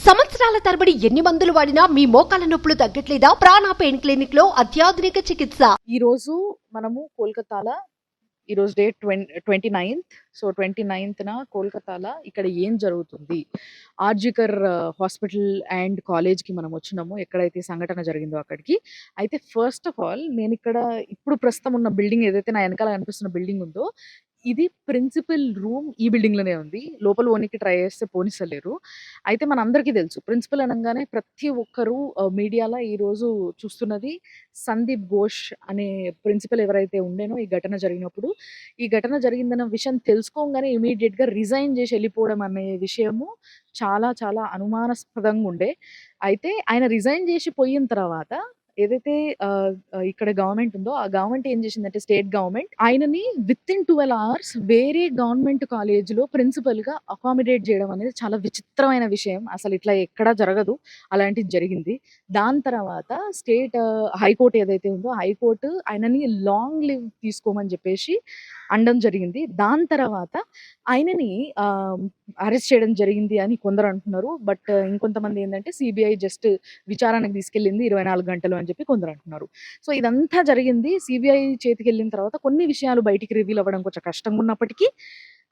సంవత్సరాల తరబడి ఎన్ని మందులు వాడినా మీ మోకాల నొప్పులు తగ్గట్లేదా? ప్రాణ పెయిన్ క్లినిక్ లో అత్యాధునిక చికిత్స. ఈ రోజు మనము కోల్కతాలో ఈరోజు డేట్ 29th. సో 29th కోల్కతాలో ఇక్కడ ఏం జరుగుతుంది, ఆర్జికర్ హాస్పిటల్ అండ్ కాలేజ్కి మనం వచ్చినాము, ఎక్కడైతే సంఘటన జరిగిందో అక్కడికి. అయితే ఫస్ట్ ఆఫ్ ఆల్ నేను ఇక్కడ ఇప్పుడు ప్రస్తుతం ఉన్న బిల్డింగ్ ఏదైతే నా వెనకాల కనిపిస్తున్న బిల్డింగ్ ఉందో, ఇది ప్రిన్సిపల్ రూమ్ ఈ బిల్డింగ్ లోనే ఉంది. లోపల పోనీకి ట్రై చేస్తే పోనిస్తలేరు. అయితే మనందరికీ తెలుసు ప్రిన్సిపల్ అనగానే ప్రతి ఒక్కరు మీడియాలో ఈరోజు చూస్తున్నది సందీప్ ఘోష్ అనే ప్రిన్సిపల్ ఎవరైతే ఉండేనో ఈ ఘటన జరిగినప్పుడు. ఈ ఘటన జరిగిందన్న విషయం తెలుసుకోగానే ఇమీడియట్‌గా రిజైన్ చేసి వెళ్ళిపోవడం అనే విషయము చాలా చాలా అనుమానాస్పదంగా ఉండే. అయితే ఆయన రిజైన్ చేసి పోయిన తర్వాత ఏదైతే ఇక్కడ గవర్నమెంట్ ఉందో, ఆ గవర్నమెంట్ ఏం చేసిందంటే స్టేట్ గవర్నమెంట్ ఆయనని వితిన్ 12 అవర్స్ వేరే గవర్నమెంట్ కాలేజ్‌లో ప్రిన్సిపల్‌గా అకామిడేట్ చేయడం అనేది చాలా విచిత్రమైన విషయం. అసలు ఇట్లా ఎక్కడా జరగదు. అలాంటిది జరిగింది. దాని తర్వాత స్టేట్ హైకోర్ట్ ఏదైతే ఉందో హైకోర్ట్ ఆయనని లాంగ్ లీవ్ తీసుకోమని చెప్పేసి అనడం జరిగింది. దాని తర్వాత ఆయనని అరెస్ట్ చేయడం జరిగింది అని కొందరు అంటున్నారు. బట్ ఇంకొంతమంది ఏందంటే సీబీఐ జస్ట్ విచారణకు తీసుకెళ్ళింది 24 గంటలు అని చెప్పి కొందరు అంటున్నారు. సో ఇదంతా జరిగింది సీబీఐ చేతికెళ్ళిన తర్వాత కొన్ని విషయాలు బయటికి రివీల్ అవ్వడం కొంచెం కష్టంగా ఉన్నప్పటికీ,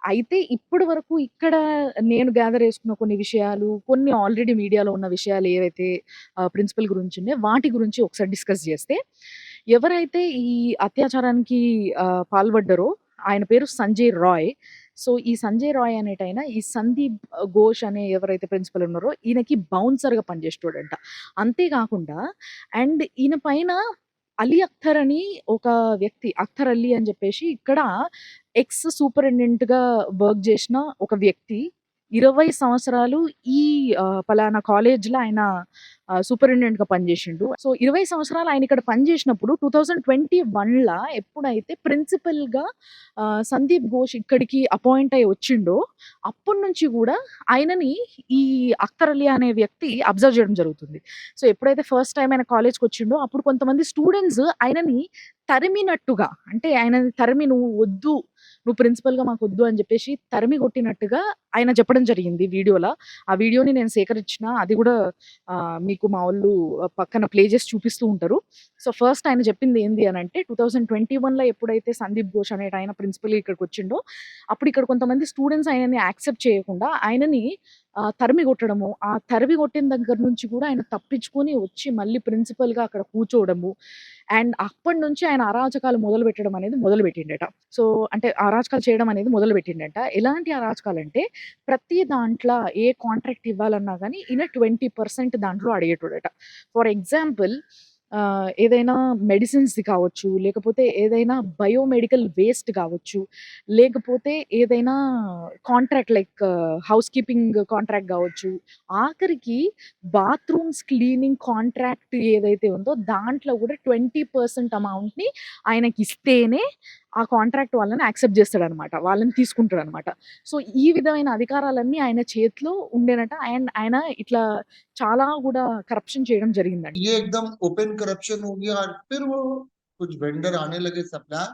అయితే ఇప్పటి వరకు ఇక్కడ నేను గ్యాదర్ చేసుకున్న కొన్ని విషయాలు, కొన్ని ఆల్రెడీ మీడియాలో ఉన్న విషయాలు ఏవైతే ప్రిన్సిపల్ గురించి ఉన్నాయో వాటి గురించి ఒకసారి డిస్కస్ చేస్తే, ఎవరైతే ఈ అత్యాచారానికి పాల్పడ్డారో ఆయన పేరు సంజయ్ రాయ్. సో ఈ సంజయ్ రాయ్ అనేటాయన ఈ సందీప్ ఘోష్ అనే ఎవరైతే ప్రిన్సిపల్ ఉన్నారో ఈయనకి బౌన్సర్‌గా పనిచేసేటోడంట. అంతేకాకుండా అండ్ ఈయన పైన అలీ అఖ్తర్ అని ఒక వ్యక్తి, అఖ్తర్ అలీ అని చెప్పేసి ఇక్కడ ఎక్స్ సూపరింటెండెంట్‌గా వర్క్ చేసిన ఒక వ్యక్తి 20 సంవత్సరాలు ఈ పలానా కాలేజ్‌లో ఆయన సూపరింటెండెంట్‌గా పనిచేసిండు. సో 20 సంవత్సరాలు ఆయన ఇక్కడ పనిచేసినప్పుడు 2021లా ఎప్పుడైతే ప్రిన్సిపల్‌గా సందీప్ ఘోష్ ఇక్కడికి అపాయింట్ అయ్యి వచ్చిండో, అప్పటి నుంచి కూడా ఆయనని ఈ అఖ్తర్ అలీ అనే వ్యక్తి అబ్జర్వ్ చేయడం జరుగుతుంది. సో ఎప్పుడైతే ఫస్ట్ టైమ్ ఆయన కాలేజ్‌కి వచ్చిండో అప్పుడు కొంతమంది స్టూడెంట్స్ ఆయనని తరిమినట్టుగా, అంటే ఆయనని తరిమి "నువ్వు వద్దు, నువ్వు ప్రిన్సిపల్‌గా మాకొద్దు" అని చెప్పేసి తరిమి కొట్టినట్టుగా ఆయన చెప్పడం జరిగింది వీడియోలో. ఆ వీడియోని నేను సేకరించిన. అది కూడా మీకు మా వోళ్ళు పక్కన ప్లే చేసి చూపిస్తూ ఉంటారు. సో ఫస్ట్ ఆయన చెప్పింది ఏంది అనంటే 2021లో ఎప్పుడైతే సందీప్ ఘోష్ అనేటాయన ప్రిన్సిపల్‌గా ఇక్కడికొచ్చిండో, అప్పుడు ఇక్కడ కొంతమంది స్టూడెంట్స్ ఆయనని యాక్సెప్ట్ చేయకుండా ఆయనని తరిమి కొట్టడము. ఆ తరిమి కొట్టిన దగ్గర నుంచి కూడా ఆయన తప్పించుకొని వచ్చి మళ్ళీ ప్రిన్సిపల్‌గా అక్కడ కూర్చోవడము. అండ్ అప్పటినుంచి ఆయన అరాచకాలు మొదలుపెట్టడం అనేది మొదలుపెట్టిండట. సో అంటే అరాచకాలు చేయడం అనేది మొదలుపెట్టిండట. ఎలాంటి అరాచకాలంటే ప్రతి దాంట్లో ఏ కాంట్రాక్ట్ ఇవ్వాలన్నా గానీ ఈయన 20% దాంట్లో అడిగేటోడట. ఫర్ ఎగ్జాంపుల్ ఏదైనా మెడిసిన్స్‌ది కావచ్చు, లేకపోతే ఏదైనా బయోమెడికల్ వేస్ట్ కావచ్చు, లేకపోతే ఏదైనా contract like house keeping contract కావచ్చు, ఆఖరికి బాత్రూమ్స్ క్లీనింగ్ కాంట్రాక్ట్ ఏదైతే ఉందో దాంట్లో కూడా 20% అమౌంట్‌ని ఆయనకిస్తేనే ఆ కాంట్రాక్ట్ వాళ్ళని యాక్సెప్ట్ చేస్తాడనమాట. వాళ్ళని తీసుకుంటాడనమాట. సో ఈ విధమైన అధికారాలన్నీ ఆయన చేతిలో ఉండేనట. అండ్ ఆయన ఇట్లా చాలా కూడా కరప్షన్ చేయడం జరిగిందంట. ये एकदम ओपन करप्शन हो गया और फिर वो कुछ वेंडर आने लगे, सप्लायर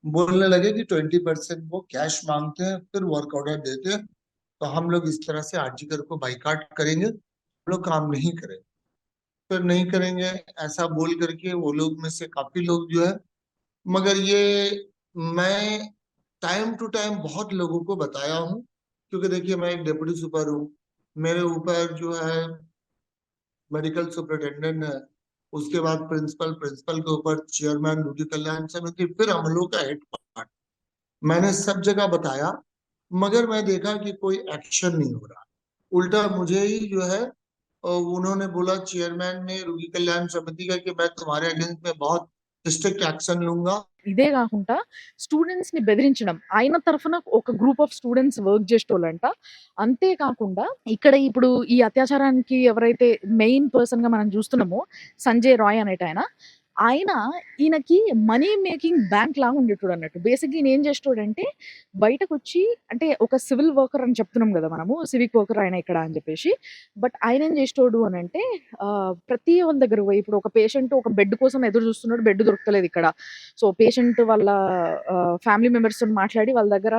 बोलने लगे कि 20% वो कैश मांगते हैं, फिर वर्क ऑर्डर देते हैं, तो हम लोग इस तरह से आरजीकर को बाइकाट करेंगे, हम लोग काम नहीं करेंगे, फिर नहीं करेंगे ऐसा बोल करके वो लोग में से काफी लोग जो है, मगर ये मैं टाइम टू टाइम बहुत लोगों को बताया हूँ, क्योंकि देखिए मैं एक डिप्टी सुपर हूँ, मेरे ऊपर जो है मेडिकल सुपरिटेंडेंट है, उसके बाद प्रिंसिपल, प्रिंसिपल के ऊपर चेयरमैन रोगी कल्याण समिति, फिर हम लोग का हेड पार्ट। मैंने सब जगह बताया, मगर मैं देखा कि कोई एक्शन नहीं हो रहा। उल्टा मुझे ही जो है उन्होंने बोला चेयरमैन ने रोगी कल्याण समिति का कि मैं तुम्हारे अगेंस्ट में बहुत स्ट्रिक्ट एक्शन लूंगा। ఇదే కాకుండా స్టూడెంట్స్‌ని బెదిరించడం. ఆయన తరఫున ఒక గ్రూప్ ఆఫ్ స్టూడెంట్స్ వర్క్ చేసేటోళ్ళంట. అంతే కాకుండా ఇక్కడ ఇప్పుడు ఈ అత్యాచారానికి ఎవరైతే మెయిన్ పర్సన్‌గా మనం చూస్తున్నామో సంజయ్ రాయ్ అనేటాయన, ఆయన ఈయనకి మనీ మేకింగ్ బ్యాంక్ లాగా ఉండేటోడు అన్నట్టు. బేసిక్‌గా ఈయన ఏం చేసేటోడంటే బయటకొచ్చి అంటే ఒక సివిల్ వర్కర్ అని చెప్తున్నాం గదా! మనము. సివిక్ వర్కర్ ఆయన ఇక్కడ అని చెప్పేసి. బట్ ఆయన ఏం చేసేటోడు అనంటే ప్రతి వాళ్ళ దగ్గరకి పోయి ఇప్పుడు ఒక పేషెంట్ ఒక బెడ్ కోసం ఎదురు చూస్తున్నాడు. బెడ్ దొరుకుతలేదు ఇక్కడ. సో, పేషెంట్ వాళ్ళ ఫ్యామిలీ మెంబర్స్‌తోని మాట్లాడి వాళ్ళ దగ్గర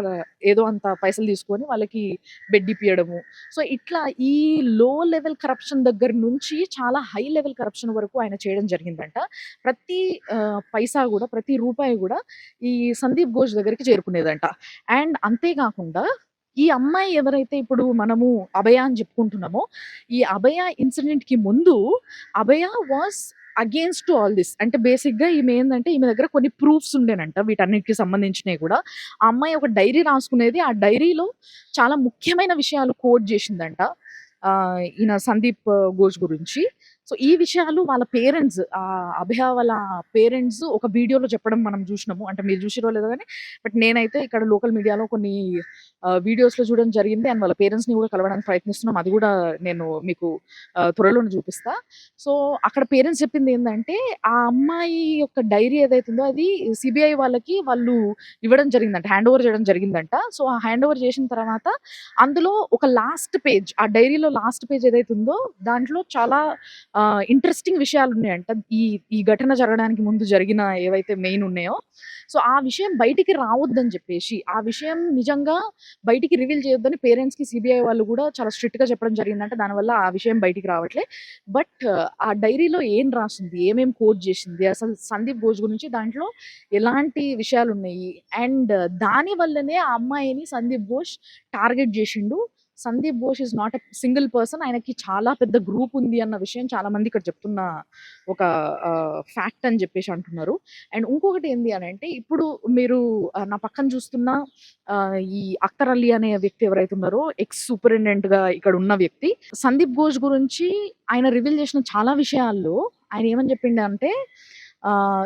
ఏదో అంత పైసలు తీసుకొని వాళ్ళకి బెడ్ ఇప్పియడము. సో, ఇట్లా ఈ లో లెవెల్ కరప్షన్ దగ్గర నుంచి చాలా హై లెవెల్ కరప్షన్ వరకు ఆయన చేయడం జరిగిందంట. ప్రతి పైసా గూడా, ప్రతి రూపాయి గూడా ఈ సందీప్ ఘోష్ దగ్గరికి చేరుకునేదంట. అండ్ అంతే గాకుండా ఈ అమ్మాయి ఎవరైతే ఇప్పుడు మనము అభయ అని చెప్పుకుంటున్నామో, ఈ అభయ ఇన్సిడెంట్‌కి ముందు Abhaya was against to all this. అంటే బేసిక్‌గా ఈమె ఏందంటే ఈమె దగ్గర కొన్ని ప్రూఫ్స్ ఉండేనంట వీటన్నిటికి సంబంధించినయి గూడా. ఆ అమ్మాయి ఒక డైరీ రాసుకునేది. ఆ డైరీలో చాలా ముఖ్యమైన విషయాలు కోట్ జేసిందంట. ఈయన సందీప్ ఘోష్ గురించి. సో, ఈ విషయాలు వాళ్ళ పేరెంట్స్ అభయ వాళ్ళ పేరెంట్స్ ఒక వీడియోలో చెప్పడం మనం జూషినాము. అంటే మీరు జూషిరో లేదో గానీ, బట్ నేనైతే ఇక్కడ లోకల్ మీడియాలో కొన్ని వీడియోస్‌లో చూడడం జరిగింది. అండ్ వాళ్ళ పేరెంట్స్‌ని గూడా కలవడానికి ప్రయత్నిస్తున్నాం. అది గూడా నేను మీకు త్వరలోనే చూపిస్తా. సో, అక్కడ పేరెంట్స్ చెప్పిందేందంటే, ఆ అమ్మాయి యొక్క డైరీ ఏదైతుందో అది సీబీఐ వాళ్ళకి వాళ్ళు ఇవ్వడం జరిగిందంట. హ్యాండ్ ఓవర్ చేయడం జరిగిందంట. సో, ఆ హ్యాండ్ ఓవర్ చేసిన తర్వాత అందులో ఒక లాస్ట్ పేజ్ ఆ డైరీలో లాస్ట్ పేజ్ ఏదైతుందో దాంట్లో చాలా ఇంట్రెస్టింగ్ విషయాలున్నాయంట. ఈ ఈ ఘటన జరగడానికి ముందు జరిగిన ఏవైతే మెయిన్ ఉన్నాయో, సో, ఆ విషయం బయటికి రావద్దని జెప్పేసి, ఆ విషయం నిజంగా బయటికి రివీల్ చేయొద్దని పేరెంట్స్‌కి సీబీఐ వాళ్ళు గూడా చాలా స్ట్రిక్ట్‌గా చెప్పడం జరిగిందంట. దానివల్ల ఆ విషయం బయటికి రావట్లే. బట్ ఆ డైరీలో ఏం రాసింది? ఏమేం కోట్ జేసింది? అసలు సందీప్ ఘోష్ గురించి దాంట్లో ఎలాంటి విషయాలున్నాయి? అండ్ దాని వల్లనే ఆ అమ్మాయిని సందీప్ ఘోష్ టార్గెట్ జేషిండు. Sandeep Ghosh is not a single person. ఆయనకి చాలా పెద్ద గ్రూప్ ఉంది అన్న విషయం చాలా మంది ఇక్కడ చెప్తున్న ఒక ఫ్యాక్ట్ అని జెప్పేసి అంటున్నారు. అండ్ ఇంకొకటి ఏంది అనంటే ఇప్పుడు మీరు నా పక్కన చూస్తున్న ఈ అఖ్తర్ అలీ అనే వ్యక్తి ఎవరైతే ఉన్నారో ఎక్స్ సూపరింటెండెంట్‌గా ఇక్కడ ఉన్న వ్యక్తి. సందీప్ ఘోష్ గురించి ఆయన రివీల్ చేసిన చాలా విషయాల్లో ఆయన ఏమని చెప్పిండంటే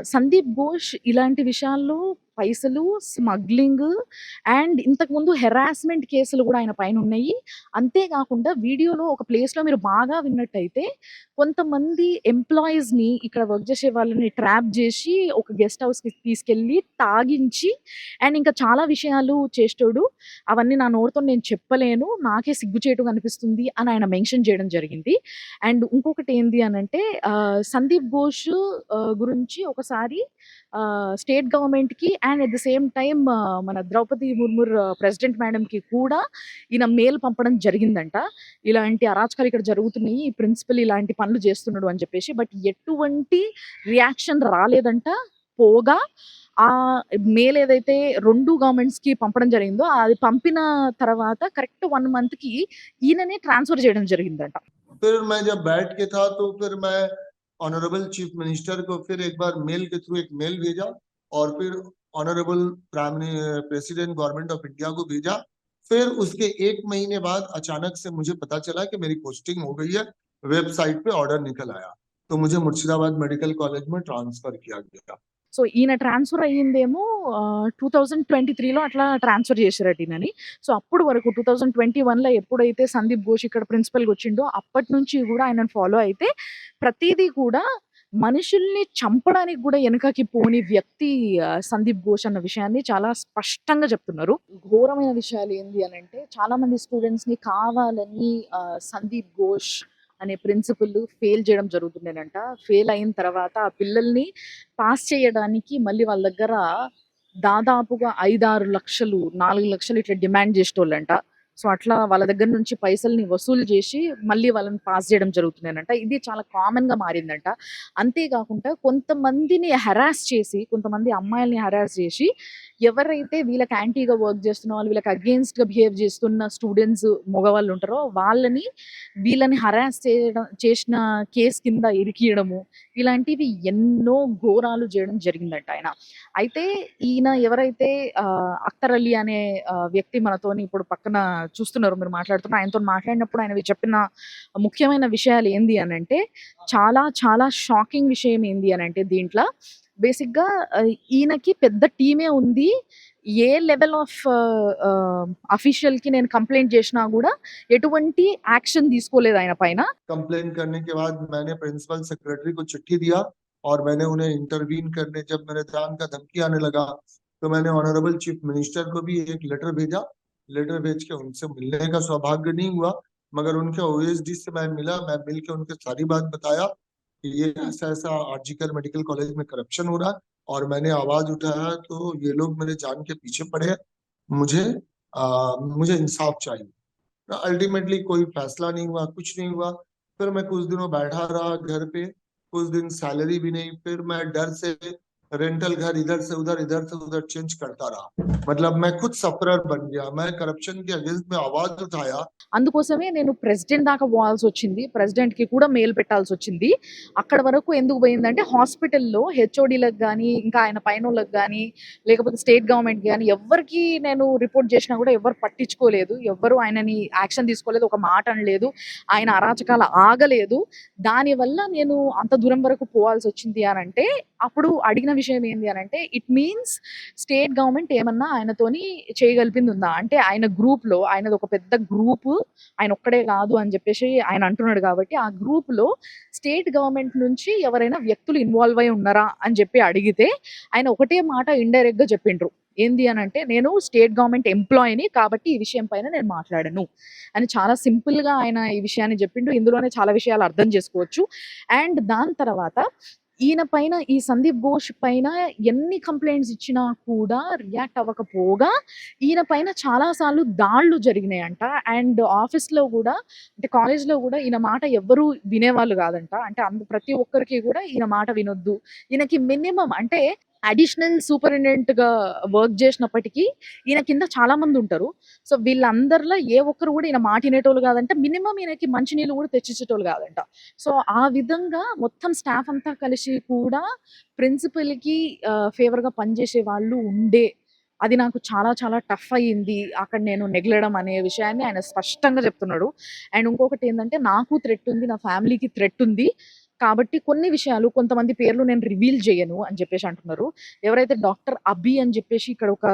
సందీప్ ఘోష్ ఇలాంటి విషయాల్లో పైసలు, స్మగ్లింగ్ అండ్ ఇంతకుముందు హెరాస్మెంట్ కేసులు గూడా ఆయన పైనున్నయి. అంతే గాకుండా వీడియోలో ఒక ప్లేస్‌లో మీరు బాగా విన్నట్టయితే కొంతమంది ఎంప్లాయీస్‌ని ఇక్కడ వర్క్ చేసే వాళ్ళని ట్రాప్ జేసి ఒక గెస్ట్ హౌస్‌కి తీసుకెళ్ళి తాగించి అండ్ ఇంకా చాలా విషయాలు చేసేటోడు. అవన్నీ నా నోటితో నేను చెప్పలేను. నాకే సిగ్గుచేటుగా అనిపిస్తుంది అని ఆయన మెన్షన్ చేయడం జరిగింది. అండ్ ఇంకొకటి ఏంది అనంటే సందీప్ ఘోష్ గురించి ఒకసారి స్టేట్ గవర్నమెంట్‌కి and at the same time మన ద్రౌపది ముర్ముర్ ప్రెసిడెంట్ మేడమ్‌కి కూడా ఈయన మెయిల్ పంపడం జరిగిందంట. ఇలాంటి అరాచకాలు ఇక్కడ జరుగుతున్నాయి. ఈ ప్రిన్సిపల్ ఇలాంటి పనులు చేస్తున్నాడు అని చెప్పేసి. బట్ ఎటువంటి రియాక్షన్ రాలేదంట. పోగా ఆ మెయిల్ ఏదైతే 2 గవర్నమెంట్స్‌కి పంపడం జరిగిందో అది పంపిన తర్వాత కరెక్ట్ 1 మంత్‌కి ఈయననే ట్రాన్స్‌ఫర్ చేయడం జరిగిందంట. फिर मैं जब बैठ के था तो फिर मैं ऑनरेबल चीफ मिनिस्टर को फिर एक बार मेल के थ्रू एक मेल भेजा और फिर honourable president government of India को भेजा। फिर उसके 1 महीने बाद अचानक से मुझे पता चला कि मेरी पोस्टिंग हो गई है। वेबसाइट पे ऑर्डर निकल आया तो मुझे मुर्शिदाबाद मेडिकल कॉलेज में ट्रांसफर किया गया। సో, ఈయన ట్రాన్స్‌ఫర్ అయ్యిందేమో 2023లో అట్లా ట్రాన్స్‌ఫర్ చేసిరట ఈయనని. సో, అప్పుడు వరకు 2021లో ఎప్పుడైతే సందీప్ ఘోష్ ఇక్కడ ప్రిన్సిపల్‌గా వచ్చిండో అప్పటి నుంచి గూడా ఆయనను ఫాలో అయితే ప్రతీదీ కూడా మనుషుల్ని చంపడానికి గూడా ఎనకకి పోని వ్యక్తి సందీప్ ఘోష్ అన్న విషయాన్ని చాలా స్పష్టంగా చెప్తున్నారు. ఘోరమైన విషయాలు ఏంది అనంటే చాలా మంది స్టూడెంట్స్‌ని కావాలని సందీప్ ఘోష్ అనే ప్రిన్సిపల్ ఫెయిల్ చేయడం జరుగుతుండేనంట. ఫెయిల్ అయిన తర్వాత ఆ పిల్లల్ని పాస్ చేయడానికి మళ్ళీ వాళ్ళ దగ్గర దాదాపుగా 5, 6 లక్షలు, 4 లక్షలు ఇట్లా డిమాండ్ చేసేటోళ్ళంట. సో, అట్లా వాళ్ళ దగ్గర నుంచి పైసల్ని వసూలు చేసి మళ్ళీ వాళ్ళని పాస్ చేయడం జరుగుతుండేనంట. ఇది చాలా కామన్‌గా మారిందంట. అంతే కాకుండా కొంతమందిని హెరాస్ చేసి, కొంతమంది అమ్మాయిల్ని హెరాస్ చేసి ఎవరైతే వీళ్ళకి యాంటీగా వర్క్ చేస్తున్న వాళ్ళు, వీళ్ళకి అగెయిన్స్ట్‌గా బిహేవ్ చేస్తున్న స్టూడెంట్స్ మగవాళ్ళు ఉంటారో వీళ్ళని హెరాస్ చేసిన కేస్ కింద ఇరికియడము, ఇలాంటివి ఎన్నో ఘోరాలు చేయడం జరిగిందంట ఆయన. అయితే ఈయన ఎవరైతే అఖ్తర్ అలీ అనే వ్యక్తి మనతోని ఇప్పుడు పక్కన చూస్తున్నారు మీరు మాట్లాడుతున్నారు. ఆయనతోని మాట్లాడినప్పుడు ఆయన చెప్పిన ముఖ్యమైన విషయాలు ఏంది అనంటే చాలా చాలా షాకింగ్ విషయం ఏంది అనంటే దీంట్లో బేసిక్‌గా ఈయనకి పెద్ద టీమే ఉంది. ఏ లెవెల్ ఆఫ్ అఫీషియల్‌కి నేను కంప్లెయింట్ చేసినా గూడా ఎటువంటి యాక్షన్ తీసుకోలేదు ఆయన పైన. कंप्लेन करने के बाद मैंने प्रिंसिपल सेक्रेटरी को चिट्ठी दिया और मैंने उन्हें इंटरवीन करने, जब मेरे जान का धमकी आने लगा तो मैंने ऑनरेबल चीफ मिनिस्टर को भी एक लेटर भेजा। लेटर भेज के उनसे मिलने का सौभाग्य नहीं हुआ, मगर उनके ओएसडी से मैं मिला। मैं मिल के उनके सारी बात बताया कि ये ऐसा ऐसा आरजीकर मेडिकल कॉलेज में करप्शन हो रहा है और मैंने आवाज उठाया तो ये लोग मेरे जान के पीछे पड़े हैं। मुझे मुझे इंसाफ चाहिए। अल्टीमेटली कोई फैसला नहीं हुआ, कुछ नहीं हुआ। फिर मैं कुछ दिनों बैठा रहा घर पे, कुछ दिन सैलरी भी नहीं। फिर मैं डर से रेंटल घर इधर से उधर चेंज करता रहा। मतलब मैं खुद सफरर बन गया। मैं करप्शन के अगेंस्ट में आवाज उठाया। అందుకోసమే నేను ప్రెసిడెంట్ దాకా పోవాల్సి వచ్చింది. ప్రెసిడెంట్‌కి కూడా మెయిల్ పెట్టాల్సి వచ్చింది. అక్కడ వరకు ఎందుకు పోయిందంటే హాస్పిటల్‌లో హెచ్ఓడీలకు గాని, ఇంకా ఆయన పైనోళ్ళకి గాని, లేకపోతే స్టేట్ గవర్నమెంట్‌కి గాని ఎవ్వరికీ నేను రిపోర్ట్ చేసినా కూడా ఎవ్వరు పట్టించుకోలేదు. ఎవ్వరు ఆయనని యాక్షన్ తీసుకోలేదు. ఒక మాట అనలేదు. ఆయన అరాచకాలు ఆగలేదు. దానివల్ల నేను అంత దూరం వరకు పోవాల్సి వచ్చింది అనంటే, అప్పుడు అడిగిన విషయం ఏంది అనంటే, ఇట్ మీన్స్ స్టేట్ గవర్నమెంట్ ఏమన్నా ఆయనతోని చేయగలిపింది ఉందా? అంటే ఆయన గ్రూప్‌లో ఆయనది ఒక పెద్ద గ్రూపు, ఆయన ఒక్కడే కాదు అని చెప్పేసి ఆయన అంటున్నాడు కాబట్టి ఆ గ్రూప్ లో స్టేట్ గవర్నమెంట్ నుంచి ఎవరైనా వ్యక్తులు ఇన్వాల్వ్ అయి ఉన్నారా అని చెప్పి అడిగితే ఆయన ఒకటే మాట ఇండైరెక్ట్ గా చెప్పిండ్రు. ఏంది అని అంటే, నేను స్టేట్ గవర్నమెంట్ ఎంప్లాయీని కాబట్టి ఈ విషయం పైన నేను మాట్లాడను అని చాలా సింపుల్ గా ఆయన ఈ విషయాన్ని చెప్పిండు. ఇందులోనే చాలా విషయాలు అర్థం చేసుకోవచ్చు. అండ్ దాని తర్వాత ఈయన పైన, ఈ సందీప్ ఘోష్ పైన ఎన్ని కంప్లైంట్స్ ఇచ్చినా కూడా రియాక్ట్ అవ్వకపోగా ఈయన పైన చాలా సార్లు దాడులు జరిగినాయంట. అండ్ ఆఫీస్లో కూడా, అంటే కాలేజ్లో కూడా ఈయన మాట ఎవ్వరూ వినేవాళ్ళు కాదంట. అంటే ప్రతి ఒక్కరికి కూడా ఈయన మాట వినొద్దు. ఈయనకి మినిమం అంటే అడిషనల్ సూపరింటెండెంట్ గా వర్క్ చేసినప్పటికీ ఈయన కింద చాలా మంది ఉంటారు. సో వీళ్ళందరిలో ఏ ఒక్కరు కూడా ఈయన మాట వినేటోళ్ళు కాదంట. మినిమం ఈయనకి మంచినీళ్ళు కూడా తెచ్చిచ్చేటోళ్ళు కాదంట. సో ఆ విధంగా మొత్తం స్టాఫ్ అంతా కలిసి కూడా ప్రిన్సిపల్కి ఫేవర్గా పనిచేసే వాళ్ళు ఉండే, అది నాకు చాలా చాలా టఫ్ అయ్యింది అక్కడ నేను నెగలడం అనే విషయాన్ని ఆయన స్పష్టంగా చెప్తున్నాడు. అండ్ ఇంకొకటి ఏంటంటే, నాకు థ్రెట్ ఉంది, నా ఫ్యామిలీకి థ్రెట్ ఉంది కాబట్టి కొన్ని విషయాలు, కొంతమంది పేర్లు నేను రివీల్ చేయను అని చెప్పేసి అంటున్నారు. ఎవరైతే డాక్టర్ అభి అని చెప్పేసి ఇక్కడ ఒక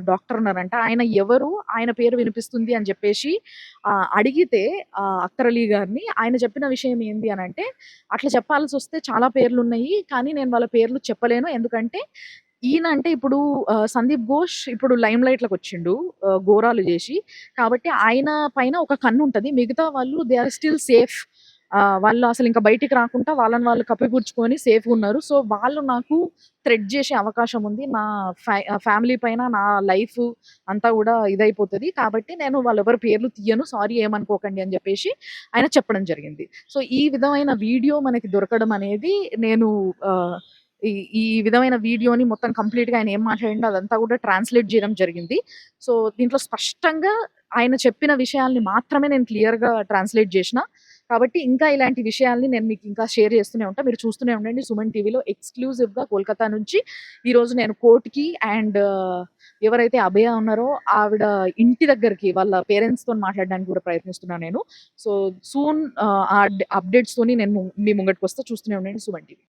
డాక్టర్ ఉన్నారంట, ఆయన ఎవరు, ఆయన పేరు వినిపిస్తుంది అని చెప్పేసి అడిగితే అఖ్తర్ అలీ గారిని, ఆయన చెప్పిన విషయం ఏంది అని అంటే, అట్లా చెప్పాల్సి వస్తే చాలా పేర్లు ఉన్నాయి కానీ నేను వాళ్ళ పేర్లు చెప్పలేను. ఎందుకంటే ఈయన అంటే ఇప్పుడు సందీప్ ఘోష్ ఇప్పుడు లైమ్ లైట్‌లోకి వచ్చిండు ఘోరాలు చేసి. కాబట్టి ఆయన పైన ఒక కన్ను ఉంటది. మిగతా వాళ్ళు దే ఆర్ స్టిల్ సేఫ్. వాళ్ళు అసలు ఇంకా బయటికి రాకుండా వాళ్ళని వాళ్ళు కప్పిపుచ్చుకొని సేఫ్‌గా ఉన్నారు. సో వాళ్ళు నాకు థ్రెట్ చేసే అవకాశం ఉంది. నా ఫ్యామిలీ పైన, నా లైఫ్ అంతా కూడా ఇదైపోతది. కాబట్టి నేను వాళ్ళెవరి పేర్లు తీయను. సారీ ఏమనుకోకండి అని చెప్పేసి ఆయన చెప్పడం జరిగింది. సో ఈ విధమైన వీడియో మనకి దొరకడం అనేది, నేను ఈ ఈ విధమైన వీడియోని మొత్తం కంప్లీట్‌గా ఆయన ఏం మాట్లాడిండో అదంతా కూడా ట్రాన్స్‌లేట్ చేయడం జరిగింది. సో దీంట్లో స్పష్టంగా ఆయన చెప్పిన విషయాల్ని మాత్రమే నేను క్లియర్‌గా ట్రాన్స్‌లేట్ చేసిన. కాబట్టి ఇంకా ఇలాంటి విషయాల్ని నేను మీకు ఇంకా షేర్ చేస్తూనే ఉంటా. మీరు చూస్తూనే ఉండండి సుమన్ టీవీలో ఎక్స్‌క్లూజివ్‌గా కోల్‌కతా నుంచి. ఈరోజు నేను కోర్ట్‌కి అండ్ ఎవరైతే అభయ ఉన్నారో ఆవిడ ఇంటి దగ్గరికి వాళ్ళ పేరెంట్స్‌తోని మాట్లాడడానికి కూడా ప్రయత్నిస్తున్నా నేను. సో సూన్ ఆ అప్డేట్స్‌తోని నేను మీ ముంగటికొస్తా. చూస్తూనే ఉండండి సుమన్ టీవీ.